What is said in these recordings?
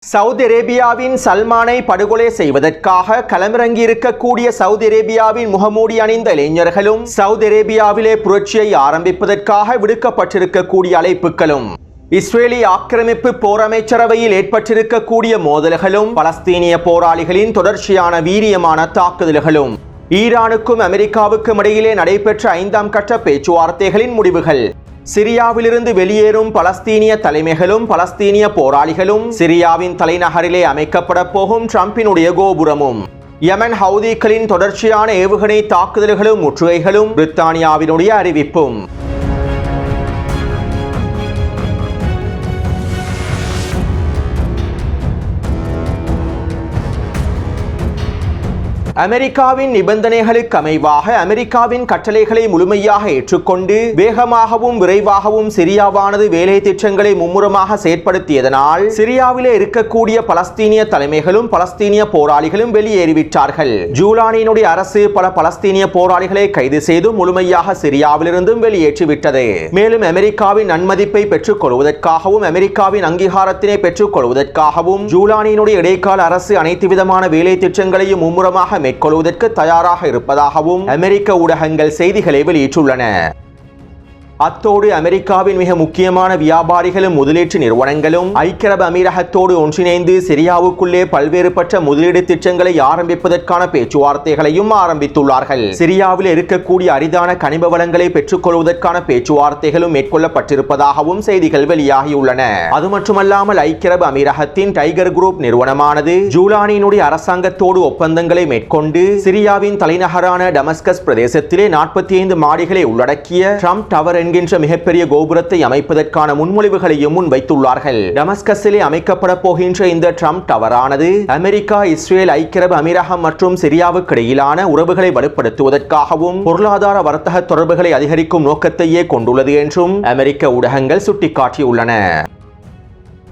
Saudi அரேபியாவின் சல்மானை படுகொலை செய்வதற்காக களமிறங்கியிருக்கக்கூடிய சவுதி அரேபியாவின் முகமூடி அணிந்த இளைஞர்களும் சவுதி அரேபியாவிலே புரட்சியை ஆரம்பிப்பதற்காக விடுக்கப்பட்டிருக்கக்கூடிய அழைப்புகளும் இஸ்ரேலி ஆக்கிரமிப்பு போர் அமைச்சரவையில் ஏற்பட்டிருக்கக்கூடிய மோதல்களும் பலஸ்தீனிய போராளிகளின் தொடர்ச்சியான வீரியமான தாக்குதல்களும் ஈரானுக்கும் அமெரிக்காவுக்கும் இடையிலே நடைபெற்ற 5ஆம் கட்ட பேச்சுவார்த்தைகளின் முடிவுகள் சிரியாவிலிருந்து வெளியேறும் பலஸ்தீனிய தலைமைகளும் பலஸ்தீனிய போராளிகளும் சிரியாவின் தலைநகரிலே அமைக்கப்பட போகும் ட்ரம்பினுடைய கோபுரமும் யமன் ஹவுதிகளின் தொடர்ச்சியான ஏவுகணை தாக்குதல்களும் முற்றுகைகளும் பிரித்தானியாவினுடைய அறிவிப்பும் அமெரிக்காவின் நிபந்தனைகளுக்கு அமைவாக அமெரிக்காவின் கட்டளைகளை முழுமையாக ஏற்றுக்கொண்டு வேகமாகவும் விரைவாகவும் சிரியாவானது வேலை திட்டங்களை மும்முரமாக செயற்படுத்தியதனால் சிரியாவிலே இருக்கக்கூடிய பலஸ்தீனிய தலைமைகளும் பலஸ்தீனிய போராளிகளும் வெளியேறிவிட்டார்கள். ஜூலானியினுடைய அரசு பல பலஸ்தீனிய போராளிகளை கைது செய்து முழுமையாக சிரியாவிலிருந்தும் வெளியேற்றிவிட்டது. மேலும் அமெரிக்காவின் நன்மதிப்பை பெற்றுக் கொள்வதற்காகவும் அமெரிக்காவின் அங்கீகாரத்தினை பெற்றுக் கொள்வதற்காகவும் ஜூலானியினுடைய இடைக்கால அரசு அனைத்து விதமான வேலை திட்டங்களையும் மும்முரமாக மேற்கொள்வதற்கு தயாராக இருப்பதாகவும் அமெரிக்க ஊடகங்கள் செய்திகளை வெளியிட்டுள்ளன. அத்தோடு அமெரிக்காவின் மிக முக்கியமான வியாபாரிகளும் முதலீட்டு நிறுவனங்களும் ஐக்கிய அரபு அமீரகத்தோடு ஒன்றிணைந்து சிரியாவுக்குள்ளே பல்வேறுபட்ட முதலீடு திட்டங்களை ஆரம்பிப்பதற்கான பேச்சுவார்த்தைகளையும் ஆரம்பித்துள்ளார்கள். சிரியாவில் இருக்கக்கூடிய அரிதான கனிம வளங்களை பெற்றுக் கொள்வதற்கான பேச்சுவார்த்தைகளும் மேற்கொள்ளப்பட்டிருப்பதாகவும் செய்திகள் வெளியாகியுள்ளன. அது மட்டுமல்லாமல் ஐக்கிய அரபு அமீரகத்தின் டைகர் குரூப் நிறுவனமானது ஜூலானியினுடைய அரசாங்கத்தோடு ஒப்பந்தங்களை மேற்கொண்டு சிரியாவின் தலைநகரான டமஸ்கஸ் பிரதேசத்திலே 45 மாடிகளை உள்ளடக்கிய ட்ரம்ப் டவர் என்கின்ற மிகப்பெரிய கோபுரத்தை அமைப்பதற்கான முன்மொழிவுகளையும் முன்வைத்துள்ளார்கள். டமஸ்கஸிலே அமைக்கப்பட போகின்ற இந்த ட்ரம்ப் டவரானது அமெரிக்கா, இஸ்ரேல், ஐக்கிய அரபு அமீரகம் மற்றும் சிரியாவுக்கு இடையிலான உறவுகளை வலுப்படுத்துவதற்காகவும் பொருளாதார வர்த்தக தொடர்புகளை அதிகரிக்கும் நோக்கத்தையே கொண்டுள்ளது என்றும் அமெரிக்க ஊடகங்கள் சுட்டிக்காட்டியுள்ளன.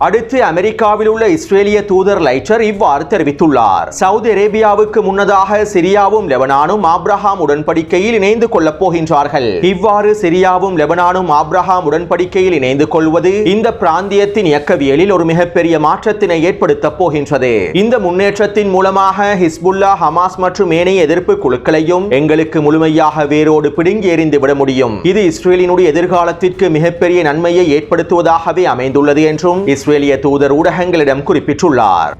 அடுத்து அமெரிக்காவில் உள்ள இஸ்ரேலிய தூதர் லைட்டர் இவ்வாறு தெரிவித்துள்ளார். சவுதி அரேபியாவுக்கு முன்னதாக சிரியாவும் லெபனானும் ஆப்ரஹாம் உடன்படிக்கையில் இணைந்து கொள்ளப் போகின்றார்கள். இவ்வாறு சிரியாவும் லெபனானும் ஆப்ரஹாம் உடன்படிக்கையில் இணைந்து கொள்வது இந்த பிராந்தியத்தின் இயக்கவியலில் ஒரு மிகப்பெரிய மாற்றத்தினை ஏற்படுத்தப் போகின்றது. இந்த முன்னேற்றத்தின் மூலமாக ஹிஸ்புல்லா, ஹமாஸ் மற்றும் ஏனைய எதிர்ப்பு குழுக்களையும் எங்களுக்கு முழுமையாக வேரோடு பிடுங்கி எறிந்து விட முடியும். இது இஸ்ரேலினுடைய எதிர்காலத்திற்கு மிகப்பெரிய நன்மையை ஏற்படுத்துவதாகவே அமைந்துள்ளது என்றும் இஸ்ரேலிய தூதர் ஊடகங்களிடம் குறிப்பிட்டுள்ளார்.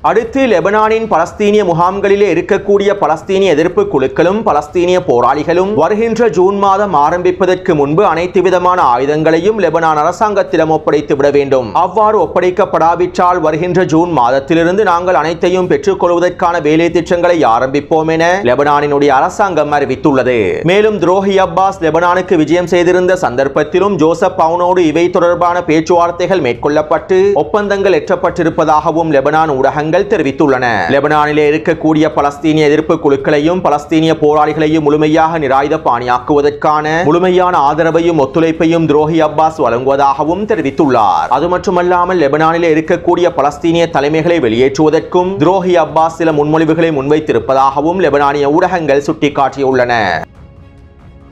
அடுத்து லெபனானின் பலஸ்தீனிய முகாம்களிலே இருக்கக்கூடிய பலஸ்தீனிய எதிர்ப்பு குழுக்களும் பலஸ்தீனிய போராளிகளும் வருகின்ற ஜூன் மாதம் ஆரம்பிப்பதற்கு முன்பு அனைத்து விதமான ஆயுதங்களையும் லெபனான் அரசாங்கத்திடம் ஒப்படைத்து விட வேண்டும். அவ்வாறு ஒப்படைக்கப்படாவிட்டால் வருகின்ற ஜூன் மாதத்திலிருந்து நாங்கள் அனைத்தையும் பெற்றுக் கொள்வதற்கான வேலை திட்டங்களை ஆரம்பிப்போம் என லெபனானினுடைய அரசாங்கம் அறிவித்துள்ளது. மேலும் துரோஹி அப்பாஸ் லெபனானுக்கு விஜயம் செய்திருந்த சந்தர்ப்பத்திலும் ஜோசப் அவுனோடு இவை தொடர்பான பேச்சுவார்த்தைகள் மேற்கொள்ளப்பட்டு ஒப்பந்தங்கள் எட்டப்பட்டிருப்பதாகவும் லெபனான் ஊடகங்கள் தெரிவித்துள்ளன. லெபனானிலே இருக்கக்கூடிய பலஸ்தீனிய எதிர்ப்பு குழுக்களையும் பலஸ்தீனிய போராளிகளையும் முழுமையாக நிராயுத பாணியாக்குவதற்கான முழுமையான ஆதரவையும் ஒத்துழைப்பையும் துரோஹி அப்பாஸ் வழங்குவதாகவும் தெரிவித்துள்ளார். அது மட்டுமல்லாமல் லெபனானிலே இருக்கக்கூடிய பலஸ்தீனிய தலைமைகளை வெளியேற்றுவதற்கும் துரோஹி அப்பாஸ் சில முன்மொழிவுகளை முன்வைத்திருப்பதாகவும் லெபனானிய ஊடகங்கள் சுட்டிக்காட்டியுள்ளன.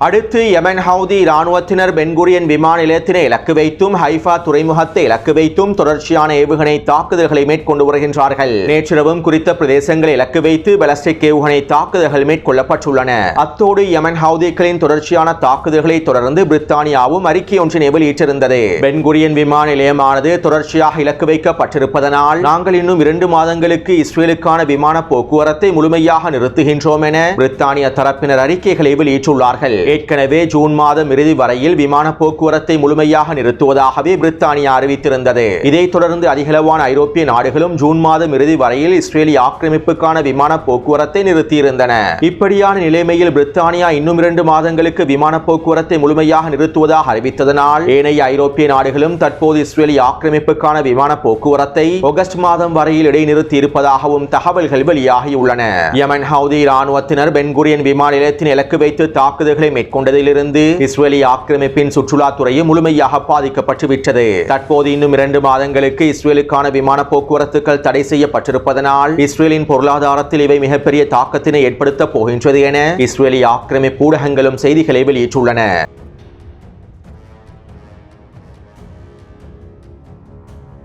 அடுத்து யமன் ஹவுதி இராணுவத்தினர் பென்குரியன் விமான நிலையத்தினை இலக்கு வைத்தும் ஹைஃபா துறைமுகத்தை இலக்கு வைத்தும் தொடர்ச்சியான ஏவுகணை தாக்குதல்களை மேற்கொண்டு வருகின்றார்கள். நேற்றிரவும் குறித்த பிரதேசங்களை இலக்கு வைத்து பாலிஸ்டிக் ஏவுகணை தாக்குதல்கள் மேற்கொள்ளப்பட்டுள்ளன. அத்தோடு யமன் ஹவுதிகளின் தொடர்ச்சியான தாக்குதல்களை தொடர்ந்து பிரித்தானியாவும் அறிக்கை ஒன்றினை வெளியிட்டிருந்தது. பென்குரியன் விமான நிலையமானது தொடர்ச்சியாக இலக்கு வைக்கப்பட்டிருப்பதனால் நாங்கள் இன்னும் 2 மாதங்களுக்கு இஸ்ரேலுக்கான விமான போக்குவரத்தை முழுமையாக நிறுத்துகின்றோம் என பிரித்தானிய தரப்பினர் அறிக்கைகளை வெளியிட்டுள்ளார்கள். ஏற்கனவே ஜூன் மாதம் இறுதி வரையில் விமான போக்குவரத்தை முழுமையாக நிறுத்துவதாகவே பிரித்தானியா அறிவித்திருந்தது. இதைத் தொடர்ந்து அதிகளவான ஐரோப்பிய நாடுகளும் ஜூன் மாதம் இறுதி வரையில் இஸ்ரேலிய ஆக்கிரமிப்புக்கான விமான போக்குவரத்தை நிறுத்தியிருந்தன. இப்படியான நிலைமையில் பிரித்தானியா இன்னும் 2 மாதங்களுக்கு விமான போக்குவரத்தை முழுமையாக நிறுத்துவதாக அறிவித்ததனால் ஏனைய ஐரோப்பிய நாடுகளும் தற்போது இஸ்ரேலிய ஆக்கிரமிப்புக்கான விமான போக்குவரத்தை ஆகஸ்ட் மாதம் வரையில் இடைநிறுத்தி இருப்பதாகவும் தகவல்கள் வெளியாகியுள்ளன. யமன் ஹவுதி இராணுவத்தினர் பென்குரியன் விமான நிலையத்தின் இலக்கு வைத்து தாக்குதல்களை மேற்கொண்டதிலிருந்து இஸ்ரேலிய ஆக்கிரமிப்பின் சுற்றுலாத்துறையும் முழுமையாக பாதிக்கப்பட்டுவிட்டது. தற்போது இன்னும் 2 மாதங்களுக்கு இஸ்ரேலுக்கான விமான போக்குவரத்துகள் தடை செய்யப்பட்டிருப்பதனால் இஸ்ரேலின் பொருளாதாரத்தில் இவை மிகப்பெரிய தாக்கத்தினை ஏற்படுத்தப் போகின்றது என இஸ்ரேலிய ஆக்கிரமிப்பு ஊடகங்களும் செய்திகளை வெளியிட்டுள்ளன.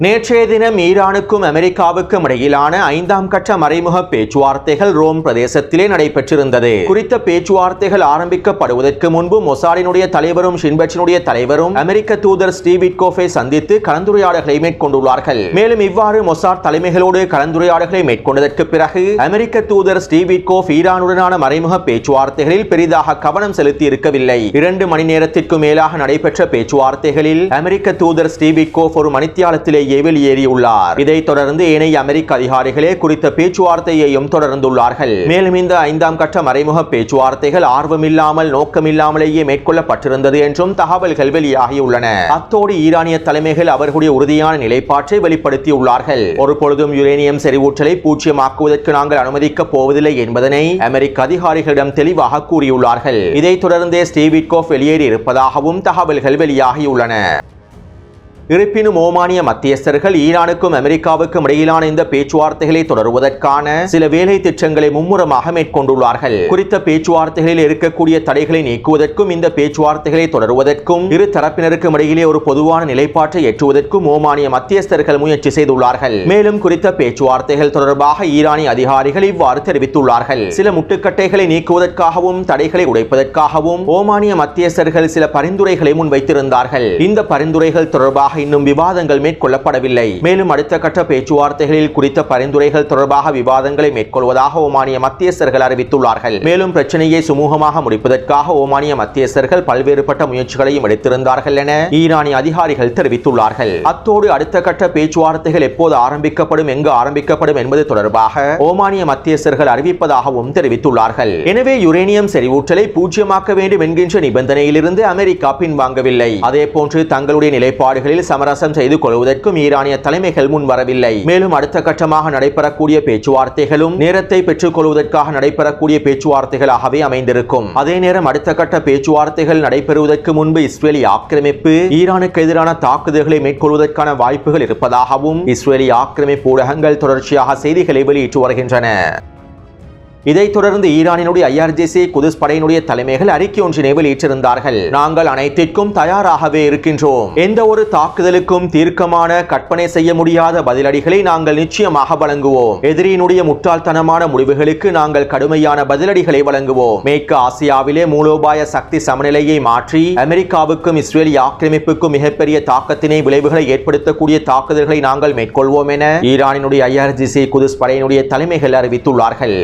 நேற்றைய தினம் ஈரானுக்கும் அமெரிக்காவுக்கும் இடையிலான 5ஆம் கட்ட மறைமுக பேச்சுவார்த்தைகள் ரோம் பிரதேசத்திலே நடைபெற்றிருந்தது. குறித்த பேச்சுவார்த்தைகள் ஆரம்பிக்கப்படுவதற்கு முன்பு மொசாடினுடைய தலைவரும் ஷின்பெட்டினுடைய தலைவரும் அமெரிக்க தூதர் ஸ்டீவ் விட்கோஃபை சந்தித்து கலந்துரையாடல்களை மேற்கொண்டுள்ளார்கள். மேலும் இவ்வாறு மொசாட் தலைமைகளோடு கலந்துரையாடல்களை மேற்கொண்டதற்கு பிறகு அமெரிக்க தூதர் ஸ்டீவ் விட்கோஃப் ஈரானுடனான மறைமுக பேச்சுவார்த்தைகளில் பெரிதாக கவனம் செலுத்தி இருக்கவில்லை. 2 மணி நேரத்திற்கு மேலாக நடைபெற்ற பேச்சுவார்த்தைகளில் அமெரிக்க தூதர் ஸ்டீவ் விட்கோஃப் ஒரு மணித்தியாலத்திலே வெளியேறியுள்ளார். இதைத் தொடர்ந்து ஏனைய அமெரிக்க அதிகாரிகளே குறித்த பேச்சுவார்த்தையையும் தொடர்ந்துள்ளார்கள். மேலும் இந்த 5ஆம் கட்ட மறைமுக பேச்சுவார்த்தைகள் ஆர்வமில்லாமல் நோக்கமில்லாமலேயே மேற்கொள்ளப்பட்டிருந்தது என்றும் தகவல்கள் வெளியாகியுள்ளன. அத்தோடு ஈரானிய தலைமைகள் அவர்களுடைய உறுதியான நிலைப்பாட்டை வெளிப்படுத்தியுள்ளார்கள். ஒரு பொழுதும் யுரேனியம் செறிவூட்டலை பூஜ்ஜியமாக்குவதற்கு நாங்கள் அனுமதிக்கப் போவதில்லை என்பதனை அமெரிக்க அதிகாரிகளிடம் தெளிவாக கூறியுள்ளார்கள். இதைத் தொடர்ந்தே ஸ்டீவ் விட்கோஃப் வெளியேறி இருப்பதாகவும் தகவல்கள் வெளியாகியுள்ளன. இருப்பினும் ஓமானிய மத்தியஸ்தர்கள் ஈரானுக்கும் அமெரிக்காவுக்கும் இடையிலான இந்த பேச்சுவார்த்தைகளை தொடருவதற்கான சில வேலை திட்டங்களை மும்முரமாக மேற்கொண்டுள்ளார்கள். குறித்த பேச்சுவார்த்தைகளில் இருக்கக்கூடிய தடைகளை நீக்குவதற்கும் இந்த பேச்சுவார்த்தைகளை தொடருவதற்கும் இரு தரப்பினருக்கும் இடையிலே ஒரு பொதுவான நிலைப்பாட்டை எட்டுவதற்கும் ஓமானிய மத்தியஸ்தர்கள் முயற்சி செய்துள்ளார்கள். மேலும் குறித்த பேச்சுவார்த்தைகள் தொடர்பாக ஈரானிய அதிகாரிகள் இவ்வாறு தெரிவித்துள்ளார்கள். சில முட்டுக்கட்டைகளை நீக்குவதற்காகவும் தடைகளை உடைப்பதற்காகவும் ஓமானிய மத்தியஸ்தர்கள் சில பரிந்துரைகளை முன்வைத்திருந்தார்கள். இந்த பரிந்துரைகள் தொடர்பாக இன்னும் விவாதங்கள் மேற்கொள்ளப்படவில்லை. மேலும் அடுத்த கட்ட பேச்சுவார்த்தைகளில் குறித்த பரிந்துரைகள் தொடர்பாக விவாதங்களை மேற்கொள்வதாக ஓமானிய மத்தியஸ்தர்கள் அறிவித்துள்ளார்கள். மேலும் பிரச்சனையை சுமூகமாக முடிப்பதற்காக ஓமானிய மத்தியஸ்தர்கள் பல்வேறுபட்ட முயற்சிகளையும் எடுத்திருந்தார்கள் என ஈரானிய அதிகாரிகள் தெரிவித்துள்ளார்கள். அத்தோடு அடுத்த கட்ட பேச்சுவார்த்தைகள் எப்போது ஆரம்பிக்கப்படும், எங்கு ஆரம்பிக்கப்படும் என்பது தொடர்பாக ஓமானிய மத்தியஸ்தர்கள் அறிவிப்பதாகவும் தெரிவித்துள்ளார்கள். எனவே யுரேனியம் செறிவூட்டலை பூஜ்ஜியமாக்க வேண்டும் என்கின்ற நிபந்தனையிலிருந்து அமெரிக்கா பின்வாங்கவில்லை. அதேபோன்று தங்களுடைய நிலைப்பாடுகளில் சமரசம் செய்து கொள்வதற்கும் ஈரானிய தலைமைகள் முன்வரவில்லை. மேலும் அடுத்த கட்டமாக நடைபெறக்கூடிய பேச்சுவார்த்தைகளும் நேரத்தை பெற்றுக் கொள்வதற்காக நடைபெறக்கூடிய பேச்சுவார்த்தைகளாகவே அமைந்திருக்கும். அதே நேரம் அடுத்த கட்ட பேச்சுவார்த்தைகள் நடைபெறுவதற்கு முன்பு இஸ்ரேலி ஆக்கிரமிப்பு ஈரானுக்கு எதிரான தாக்குதல்களை மேற்கொள்வதற்கான வாய்ப்புகள் இருப்பதாகவும் இஸ்ரேலி ஆக்கிரமிப்பு ஊடகங்கள் தொடர்ச்சியாக செய்திகளை வெளியிட்டு வருகின்றன. இதைத் தொடர்ந்து ஈரானினுடைய IRGC குதுஸ் படையினுடைய தலைமைகள் அறிக்கை ஒன்றினை வெளியிட்டிருந்தார்கள். நாங்கள் அனைத்திற்கும் தயாராகவே இருக்கின்றோம். எந்த ஒரு தாக்குதலுக்கும் தீர்க்கமான கற்பனை செய்ய முடியாத பதிலடிகளை நாங்கள் நிச்சயமாக வழங்குவோம். எதிரியினுடைய முட்டாள்தனமான முடிவுகளுக்கு நாங்கள் கடுமையான பதிலடிகளை வழங்குவோம். மேற்கு ஆசியாவிலே மூலோபாய சக்தி சமநிலையை மாற்றி அமெரிக்காவுக்கும் இஸ்ரேலி ஆக்கிரமிப்புக்கும் மிகப்பெரிய தாக்கத்தினை விளைவுகளை ஏற்படுத்தக்கூடிய தாக்குதல்களை நாங்கள் மேற்கொள்வோம் என ஈரானினுடைய IRGC குதுஸ் படையினுடைய தலைமைகள் அறிவித்துள்ளார்கள்.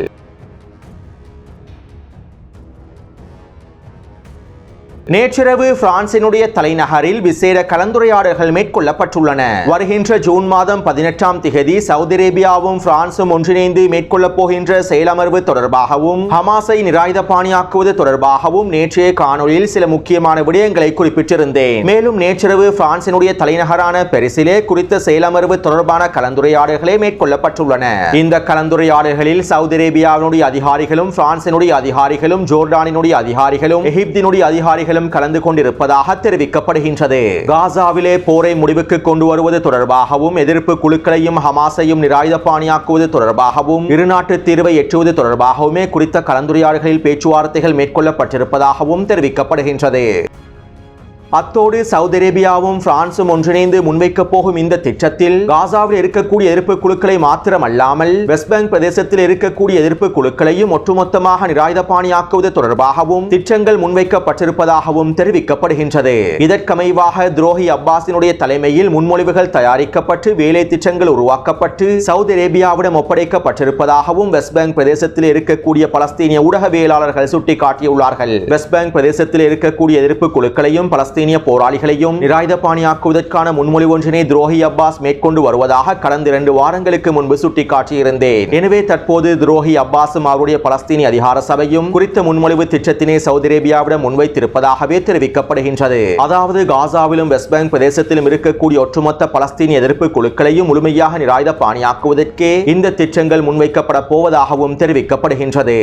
நேற்றிரவு பிரான்சினுடைய தலைநகரில் விசேட கலந்துரையாடல்கள் மேற்கொள்ளப்பட்டுள்ளன. வருகின்ற ஜூன் மாதம் 18ஆம் திகதி சவுதி அரேபியாவும் பிரான்சும் ஒன்றிணைந்து மேற்கொள்ளப் போகின்ற செயலமர்வு தொடர்பாகவும் ஹமாஸை நிராயுதபாணியாக்குவது தொடர்பாகவும் நேற்றைய காணொலியில் சில முக்கியமான விடயங்களை குறிப்பிட்டிருந்தேன். மேலும் நேற்றிரவு பிரான்சினுடைய தலைநகரான பெரிசிலே குறித்த செயலமர்வு தொடர்பான கலந்துரையாடல்களே மேற்கொள்ளப்பட்டுள்ளன. இந்த கலந்துரையாடல்களில் சவுதி அரேபியாவினுடைய அதிகாரிகளும் பிரான்சினுடைய அதிகாரிகளும் ஜோர்டானினுடைய அதிகாரிகளும் எகிப்தினுடைய அதிகாரிகளும் கலந்து கொண்டிருப்பதாக தெரிவிக்கப்படுகின்றது. காசாவிலே போரை முடிவுக்கு கொண்டு வருவது தொடர்பாகவும் எதிர்ப்பு குழுக்களையும் ஹமாஸையும் நிராயுதபாணியாக்குவது தொடர்பாகவும் இருநாட்டு தீர்வை எட்டுவது தொடர்பாகவுமே குறித்த கலந்துரையாடல்களில் பேச்சுவார்த்தைகள் மேற்கொள்ளப்பட்டிருப்பதாகவும் தெரிவிக்கப்படுகின்றது. அத்தோடு சவுதி அரேபியாவும் பிரான்சும் ஒன்றிணைந்து முன்வைக்கப் போகும் இந்த திட்டத்தில் காசாவில் இருக்கக்கூடிய எதிர்ப்பு குழுக்களை மாத்திரமல்லாமல் வெஸ்ட் பேங்க் பிரதேசத்தில் இருக்கக்கூடிய எதிர்ப்பு குழுக்களையும் ஒட்டுமொத்தமாக நிராயுதபாணியாக்குவது தொடர்பாகவும் திட்டங்கள் முன்வைக்கப்பட்டிருப்பதாகவும் தெரிவிக்கப்படுகின்றது. இதற்கமைவாக துரோகி அப்பாஸினுடைய தலைமையில் முன்மொழிவுகள் தயாரிக்கப்பட்டு வேலை திட்டங்கள் உருவாக்கப்பட்டு சவுதி அரேபியாவிடம் ஒப்படைக்கப்பட்டிருப்பதாகவும் வெஸ்ட் பேங்க் பிரதேசத்தில் இருக்கக்கூடிய பலஸ்தீனிய ஊடகவியலாளர்கள் சுட்டிக்காட்டியுள்ளார்கள். வெஸ்ட் பேங்க் பிரதேசத்தில் இருக்கக்கூடிய எதிர்ப்பு குழுக்களையும் பலஸ்தீனிய போராளிகளையும் நிராயுதபாணியாக்குவதற்கான முன்மொழிவு ஒன்றினை துரோகி அப்பாஸ் மேற்கொண்டு வருவதாக கடந்த 2 வாரங்களுக்கு முன்பு சுட்டிக்காட்டியிருந்தேன். எனவே தற்போது துரோகி அப்பாஸும் அவருடைய பலஸ்தீனிய அதிகார சபையும் குறித்த முன்மொழிவு திட்டத்தினை சவுதி அரேபியாவிடம் முன்வைத்திருப்பதாகவே தெரிவிக்கப்படுகின்றது. அதாவது காசாவிலும் வெஸ்ட் பேங்க் பிரதேசத்திலும் இருக்கக்கூடிய ஒட்டுமொத்த பலஸ்தீனிய எதிர்ப்பு குழுக்களையும் முழுமையாக நிராயுதபாணியாக்குவதற்கே இந்த திட்டங்கள் முன்வைக்கப்பட போவதாகவும் தெரிவிக்கப்படுகின்றது.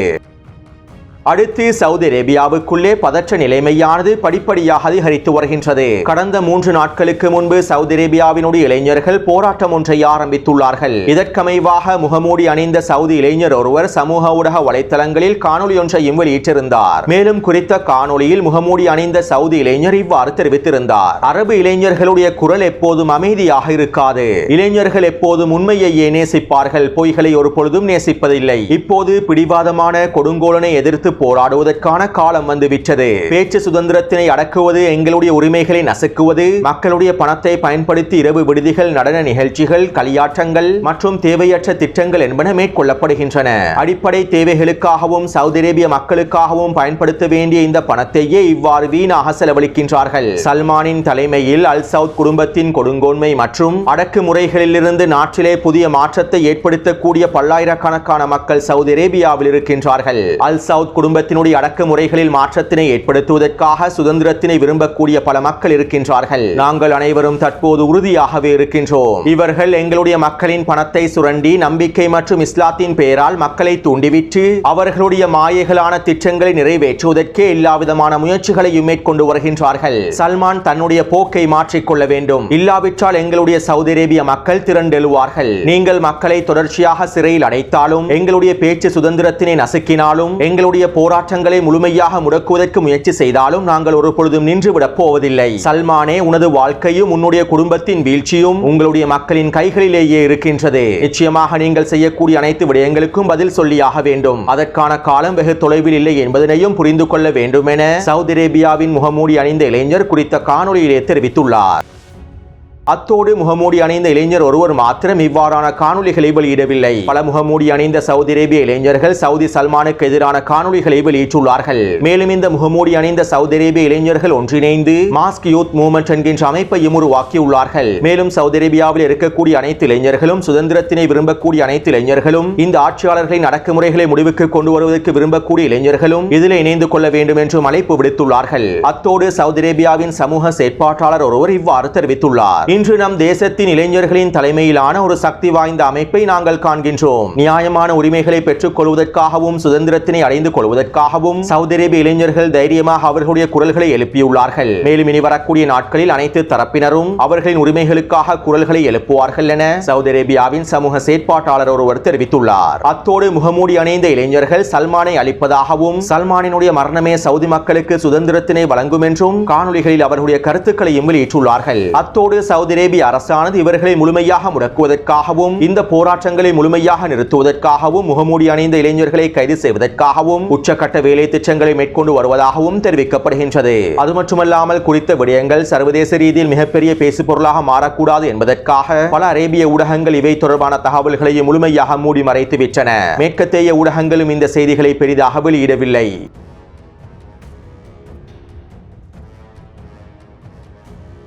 அடுத்து சவுதி அரேபியாவுக்குள்ளே பதற்ற நிலைமையானது படிப்படியாக அதிகரித்து வருகின்றது. கடந்த 3 நாட்களுக்கு முன்பு சவுதி அரேபியாவினுடைய இளைஞர்கள் போராட்டம் ஒன்றை ஆரம்பித்துள்ளார்கள். இதற்கமைவாக முகமூடி அணிந்த சவுதி இளைஞர் ஒருவர் சமூக ஊடக வலைத்தளங்களில் காணொலி ஒன்றையும் வெளியிட்டிருந்தார். மேலும் குறித்த காணொலியில் முகமூடி அணிந்த சவுதி இளைஞர் இவ்வாறு தெரிவித்திருந்தார். அரபு இளைஞர்களுடைய குரல் எப்போதும் அமைதியாக இருக்காது. இளைஞர்கள் எப்போதும் உண்மையையே நேசிப்பார்கள், பொய்களை ஒரு பொழுதும் நேசிப்பதில்லை. இப்போது பிடிவாதமான கொடுங்கோலனை எதிர்த்து போராடுவதற்கான காலம் வந்துவிட்டது. பேச்சு சுதந்திரத்தினை அடக்குவது, எங்களுடைய உரிமைகளை நசுக்குவது, மக்களுடைய பணத்தை பயன்படுத்தி இரவு விடுதிகள், நடன நிகழ்ச்சிகள், களியாட்டங்கள் மற்றும் தேவையற்ற திட்டங்கள் என்பன மேற்கொள்ளப்படுகின்றன. அடிப்படை தேவைகளுக்காகவும் சவுதி அரேபிய மக்களுக்காகவும் பயன்படுத்த வேண்டிய இந்த பணத்தையே இவ்வாறு வீணாக செலவழிக்கின்றார்கள். சல்மானின் தலைமையில் அல் சவுத் குடும்பத்தின் கொடுங்கோன்மை மற்றும் அடக்குமுறைகளிலிருந்து நாட்டிலே புதிய மாற்றத்தை ஏற்படுத்தக்கூடிய பல்லாயிரக்கணக்கான மக்கள் சவுதி அரேபியாவில் இருக்கின்றார்கள். அல் சவுத் குடும்பத்தினுடைய அடக்குமுறைகளில் மாற்றத்தினை ஏற்படுத்துவதற்காக சுதந்திரத்தினை விரும்பக்கூடிய பல மக்கள் இருக்கின்றார்கள். நாங்கள் அனைவரும் தற்போது உறுதியாகவே இருக்கின்றோம். இவர்கள் எங்களுடைய மக்களின் பணத்தை சுரண்டி நம்பிக்கை மற்றும் இஸ்லாத்தின் பெயரால் மக்களை தூண்டிவிட்டு அவர்களுடைய மாயைகளான திட்டங்களை நிறைவேற்றுவதற்கே எல்லாவிதமான முயற்சிகளையும் மேற்கொண்டு வருகின்றார்கள். சல்மான் தன்னுடைய போக்கை மாற்றிக்கொள்ள வேண்டும். இல்லாவிட்டால் எங்களுடைய சவுதி அரேபிய மக்கள் திரண்டெழுவார்கள். நீங்கள் மக்களை தொடர்ச்சியாக சிறையில் அடைத்தாலும், எங்களுடைய பேச்சு சுதந்திரத்தினை நசுக்கினாலும், எங்களுடைய போராட்டங்களை முழுமையாக முடக்குவதற்கு முயற்சி செய்தாலும் நாங்கள் ஒரு பொழுதும் நின்றுவிடப் போவதில்லை. சல்மானே, உனது வாழ்க்கையும் உன்னுடைய குடும்பத்தின் வீழ்ச்சியும் உங்களுடைய மக்களின் கைகளிலேயே இருக்கின்றது. நிச்சயமாக நீங்கள் செய்யக்கூடிய அனைத்து விடயங்களுக்கும் பதில் சொல்லியாக வேண்டும். அதற்கான காலம் வெகு தொலைவில் இல்லை என்பதனையும் புரிந்து கொள்ள வேண்டும் என சவுதி அரேபியாவின் முகமூடி அணிந்த இளைஞர் குறித்த காணொலியிலே தெரிவித்துள்ளார். அத்தோடு முகமூடி அணிந்த இளைஞர் ஒருவர் மாத்திரம் இவ்வாறான காணொலிகளை வெளியிடவில்லை. பல முகமூடி அணிந்த சவுதி அரேபிய இளைஞர்கள் சவுதி சல்மானுக்கு எதிரான காணொலிகளை வெளியிட்டுள்ளார்கள். மேலும் இந்த முகமூடி அணிந்த சவுதி அரேபிய இளைஞர்கள் ஒன்றிணைந்து மாஸ்க் யூத் மூவ்மெண்ட் என்கின்ற அமைப்பையும் உருவாக்கியுள்ளார்கள். மேலும் சவுதி அரேபியாவில் இருக்கக்கூடிய அனைத்து இளைஞர்களும், சுதந்திரத்தினை விரும்பக்கூடிய அனைத்து இளைஞர்களும், இந்த ஆட்சியாளர்களின் அடக்குமுறைகளை முடிவுக்கு கொண்டு வருவதற்கு விரும்பக்கூடிய இளைஞர்களும் இதில் இணைந்து கொள்ள வேண்டும் என்றும் அழைப்பு விடுத்துள்ளார்கள். அத்தோடு சவுதி அரேபியாவின் சமூக செயற்பாட்டாளர் ஒருவர் இவ்வாறு தெரிவித்துள்ளார். இன்று நம் தேசத்தின் இளைஞர்களின் தலைமையிலான ஒரு சக்தி வாய்ந்த அமைப்பை நாங்கள் காண்கின்றோம். நியாயமான உரிமைகளை பெற்றுக் கொள்வதற்காகவும் சுதந்திரத்தினை அடைந்து கொள்வதற்காகவும் சவுதி அரேபிய இளைஞர்கள் தைரியமாக அவர்களுடைய குரல்களை எழுப்பியுள்ளார்கள். மேலும் இனி வரக்கூடிய நாட்களில் அனைத்து தரப்பினரும் அவர்களின் உரிமைகளுக்காக குரல்களை எழுப்புவார்கள் என சவுதி அரேபியாவின் சமூக செயற்பாட்டாளர் ஒருவர் தெரிவித்துள்ளார். அத்தோடு முகமூடி அணிந்த இளைஞர்கள் சல்மானை அழிப்பதாகவும், சல்மானினுடைய மரணமே சவுதி மக்களுக்கு சுதந்திரத்தினை வழங்கும் என்றும் காணொலிகளில் அவர்களுடைய கருத்துக்களையும் வெளியிட்டுள்ளார்கள். அத்தோடு சவுதி அரேபிய அரசானது இவர்களை முழுமையாக முடக்குவதற்காகவும், இந்த போராட்டங்களை முழுமையாக நிறுத்துவதற்காகவும், முகமூடி அணிந்த இளைஞர்களை கைது செய்வதற்காகவும் உச்சக்கட்ட வேலை திட்டங்களை மேற்கொண்டு வருவதாகவும் தெரிவிக்கப்படுகின்றது. அது மட்டுமல்லாமல் குறித்த விடயங்கள் சர்வதேச ரீதியில் மிகப்பெரிய பேசுபொருளாக மாறக்கூடாது என்பதற்காக பல அரேபிய ஊடகங்கள் இவை தொடர்பான தகவல்களையும் முழுமையாக மூடி மறைத்து விட்டன. மேற்கத்தேய ஊடகங்களும் இந்த செய்திகளை பெரிதாக வெளியிடவில்லை.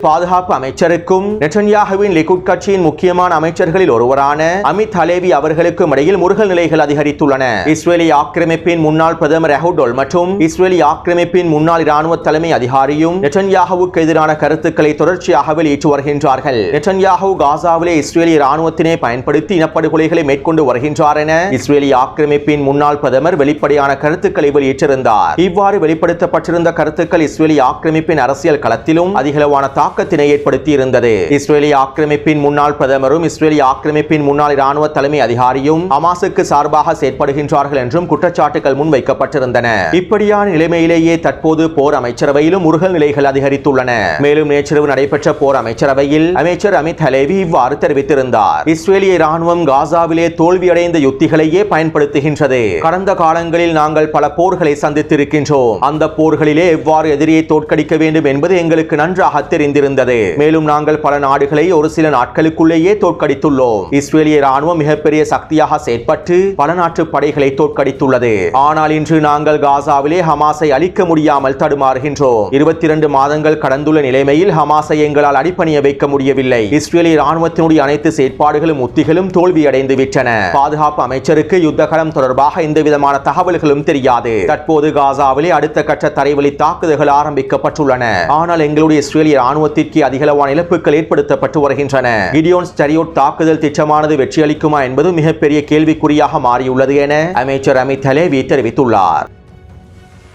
பாதுகாப்பு அமைச்சருக்கும் நெட்டன்யாஹுவின் லிகுட் கட்சியின் முக்கியமான அமைச்சர்களில் ஒருவரான அமித் ஹலேவி அவர்களுக்கும் இடையில் முருகல் நிலைகள் அதிகரித்துள்ளன. இஸ்ரேலி ஆக்கிரமிப்பின் முன்னாள் பிரதமர் எஹூட் ஓல் மற்றும் இஸ்ரேலி ஆக்கிரமிப்பின் முன்னாள் இராணுவ தலைமை அதிகாரியும் நெட்டன்யாஹுவுக்கு எதிரான கருத்துக்களை தொடர்ச்சியாக வெளியிட்டு வருகின்றார்கள். நெட்டன்யாஹு காசாவிலே இஸ்ரேலிய இராணுவத்தினை பயன்படுத்தி இனப்படுகொலைகளை மேற்கொண்டு வருகின்றார் என இஸ்ரேலி ஆக்கிரமிப்பின் முன்னாள் பிரதமர் வெளிப்படையான கருத்துக்களை வெளியிட்டிருந்தார். இவ்வாறு வெளிப்படுத்தப்பட்டிருந்த கருத்துக்கள் இஸ்ரேலி ஆக்கிரமிப்பின் அரசியல் களத்திலும் அதிகளவான தாக்கத்தினை ஏற்படுத்தி இருந்தது. இஸ்ரேலிய ஆக்கிரமிப்பின் முன்னாள் பிரதமரும் இஸ்ரேலிய ஆக்கிரமிப்பின் முன்னாள் இராணுவ தலைமை அதிகாரியும் ஹமாஸுக்கு சார்பாக செயற்படுகின்றார்கள் என்றும் குற்றச்சாட்டுகள் முன்வைக்கப்பட்டிருந்தன. இப்படியான நிலைமையிலேயே தற்போது போர் அமைச்சரவையிலும் முருகல் நிலைகள் அதிகரித்துள்ளன. மேலும் நேற்றிரவு நடைபெற்ற போர் அமைச்சரவையில் அமைச்சர் அமித் ஹலேவி இவ்வாறு தெரிவித்திருந்தார். இஸ்ரேலிய இராணுவம் காசாவிலே தோல்வியடைந்த யுத்திகளையே பயன்படுத்துகின்றது. கடந்த காலங்களில் நாங்கள் பல போர்களை சந்தித்திருக்கின்றோம். அந்த போர்களிலே எவ்வாறு எதிரியை தோற்கடிக்க வேண்டும் என்பது எங்களுக்கு நன்றாக தெரிந்திருந்தது. மேலும் நாங்கள் பல நாடுகளை ஒரு சில நாட்களுக்குள்ளேயே தோற்கடித்துள்ளோம். இஸ்ரேலிய ராணுவம் மிகப்பெரிய சக்தியாக செயற்பட்டு பல நாட்டு படைகளை தோற்கடித்துள்ளது. ஆனால் இன்று நாங்கள் காசாவிலே ஹமாஸை அழிக்க முடியாமல் தடுமாறுகின்றோம். 22 மாதங்கள் கடந்துள்ள நிலைமையில் ஹமாஸை எங்களால் அடிப்பணிய வைக்க முடியவில்லை. இஸ்ரேலிய ராணுவத்தினுடைய அனைத்து செயற்பாடுகளும் உத்திகளும் தோல்வியடைந்து விட்டன. பாதுகாப்பு அமைச்சருக்கு யுத்தகலம் தொடர்பாக எந்த விதமான தகவல்களும் தெரியாது. தற்போது காசாவிலே அடுத்த கட்ட தரைவழி தாக்குதல்கள் ஆரம்பிக்கப்பட்டுள்ளன. ஆனால் எங்களுடைய இஸ்ரேலிய ராணுவத்திற்கு அதிகளவான இழப்புகள் ஏற்படுத்தப்பட்டு வருகின்றன. கிடியோன் ஸ்டெரியோட் தாக்குதல் திட்டமானது வெற்றியளிக்குமா என்பது மிகப்பெரிய கேள்விக்குறியாக மாறியுள்ளது என அமைச்சர் அமித் ஹலேவி தெரிவித்துள்ளார்.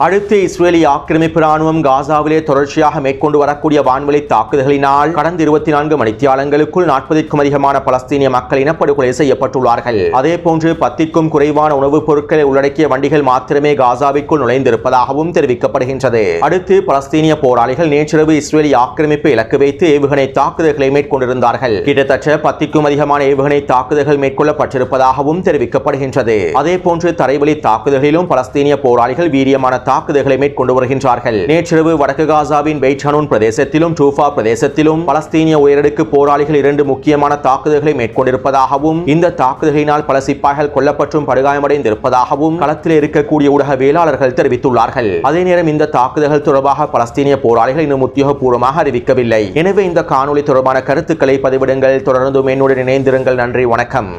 அடுத்து இஸ்ரேலி ஆக்கிரமிப்பு ராணுவம் காசாவிலே தொடர்ச்சியாக மேற்கொண்டு வரக்கூடிய வான்வெளி தாக்குதல்களினால் கடந்த 24 மணித்தியாலங்களுக்குள் 40க்கும் அதிகமான பலஸ்தீனிய மக்கள் இனப்படுகொலை செய்யப்பட்டுள்ளார்கள். அதே போன்று 10க்கும் குறைவான உணவுப் பொருட்களை உள்ளடக்கிய வண்டிகள் மாத்திரமே காசாவிற்குள் நுழைந்திருப்பதாகவும் தெரிவிக்கப்படுகின்றது. அடுத்து பலஸ்தீனிய போராளிகள் நேற்றிரவு இஸ்ரேலி ஆக்கிரமிப்பை இலக்கு வைத்து ஏவுகணை தாக்குதல்களை மேற்கொண்டிருந்தார்கள். கிட்டத்தட்ட 10க்கும் அதிகமான ஏவுகணை தாக்குதல்கள் மேற்கொள்ளப்பட்டிருப்பதாகவும் தெரிவிக்கப்படுகின்றது. அதே போன்று தரைவழி தாக்குதல்களிலும் பலஸ்தீனிய போராளிகள் வீரியமான தாக்குதல்களை மேற்கொண்டு வருகின்றார்கள். நேற்றிரவு வடக்கு காசாவின் பெய்ட் ஹனூன் பிரதேசத்திலும் டூஃபா பிரதேசத்திலும் பலஸ்தீனிய உயரடுக்கு போராளிகள் 2 முக்கியமான தாக்குதல்களை மேற்கொண்டிருப்பதாகவும் இந்த தாக்குதலினால் பல சிப்பாய்கள் கொல்லப்பட்டும் படுகாயமடைந்திருப்பதாகவும் களத்தில் இருக்கக்கூடிய ஊடகவியலாளர்கள் தெரிவித்துள்ளார்கள். அதே நேரம் இந்த தாக்குதல்கள் தொடர்பாக பலஸ்தீனிய போராளிகள் இன்னும் உத்தியோகபூர்வமாக அறிவிக்கவில்லை. எனவே இந்த காணொலி தொடர்பான கருத்துக்களை பதிவிடுங்கள். தொடர்ந்து என்னுடன் இணைந்திருங்கள். நன்றி, வணக்கம்.